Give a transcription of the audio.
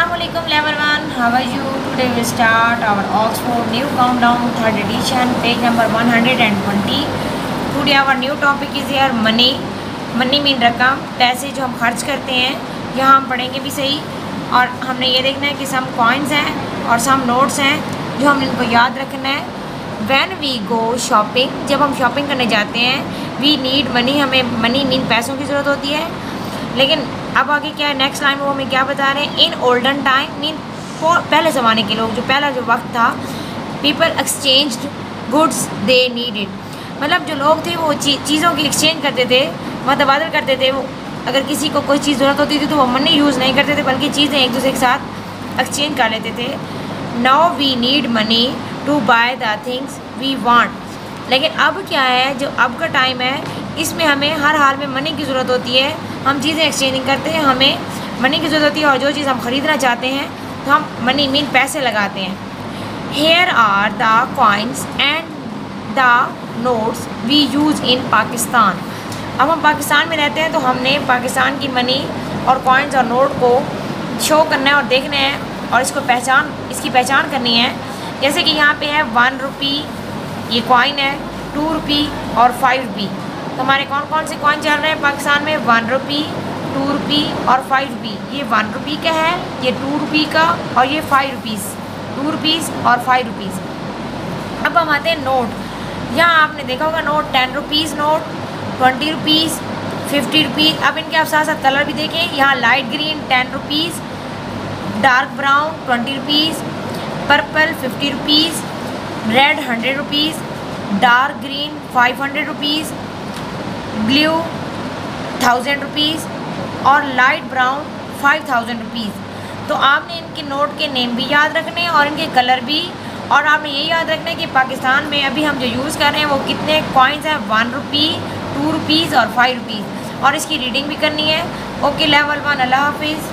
Assalamualaikum level 1, how are you? Today we start our Oxford New Countdown 3rd edition, page number 120. Today our new topic is here money. Money mean रकम, पैसे जो हम खर्च करते हैं. यहाँ हम पढ़ेंगे भी सही और हमने ये देखना है कि सम कॉइन्स हैं और सम नोट्स हैं जो हम इनको याद रखना है. When we go shopping, जब हम शॉपिंग करने जाते हैं, we need money, हमें मनी मीन पैसों की ज़रूरत होती है. लेकिन अब आगे क्या है, नेक्स्ट लाइन में वो हमें क्या बता रहे हैं, इन ओल्डन टाइम मीन पहले ज़माने के लोग, जो पहला जो वक्त था, people exchange goods they needed. मतलब जो लोग थे वो चीज़ों की एक्सचेंज करते थे, तबादल करते थे. वो अगर किसी को कोई चीज़ ज़रूरत होती थी तो वो मनी यूज़ नहीं करते थे, बल्कि चीज़ें एक दूसरे के साथ एक्सचेंज कर लेते थे. Now we need money to buy the things we want. लेकिन अब क्या है, जो अब का टाइम है, इसमें हमें हर हाल में मनी की ज़रूरत होती है. हम चीज़ें एक्सचेंजिंग करते हैं, हमें मनी की ज़रूरत होती है और जो चीज़ हम ख़रीदना चाहते हैं तो हम मनी मीन पैसे लगाते हैं. Here are the coins and the notes we use in Pakistan. अब हम पाकिस्तान में रहते हैं तो हमने पाकिस्तान की मनी और कॉइन्स और नोट को शो करना है और देखना है और इसकी पहचान करनी है. जैसे कि यहाँ पे है 1 रुपी, ये कॉइन है, 2 रुपी और 5 रुपी. तो हमारे कौन कौन से कॉइन चल रहे हैं पाकिस्तान में, 1 रुपी, 2 रुपी और 5 रुपी. ये 1 रुपी का है, ये 2 रुपी का और ये 5 रुपीज़, 2 रुपीज़ और 5 रुपीज़. अब हम आते हैं नोट. यहाँ आपने देखा होगा note, 10 rupees note, 20 rupees, 50 rupees. अब इनके आप साथ साथ कलर भी देखें. यहाँ light green 10 rupees, dark brown 20 rupees, purple 50 rupees, red 100 rupees, dark green 500 rupees, blue 1000 rupees और लाइट ब्राउन 5000 रुपीज़. तो आपने इनके नोट के नेम भी याद रखने हैं और इनके कलर भी. और आपने ये याद रखना है कि पाकिस्तान में अभी हम जो यूज़ कर रहे हैं वो कितने कॉइन्स हैं, 1 रुपी, 2 रुपीज़ और 5 रुपीज़. और इसकी रीडिंग भी करनी है. ओके लेवल 1, अल्लाह हाफिज़.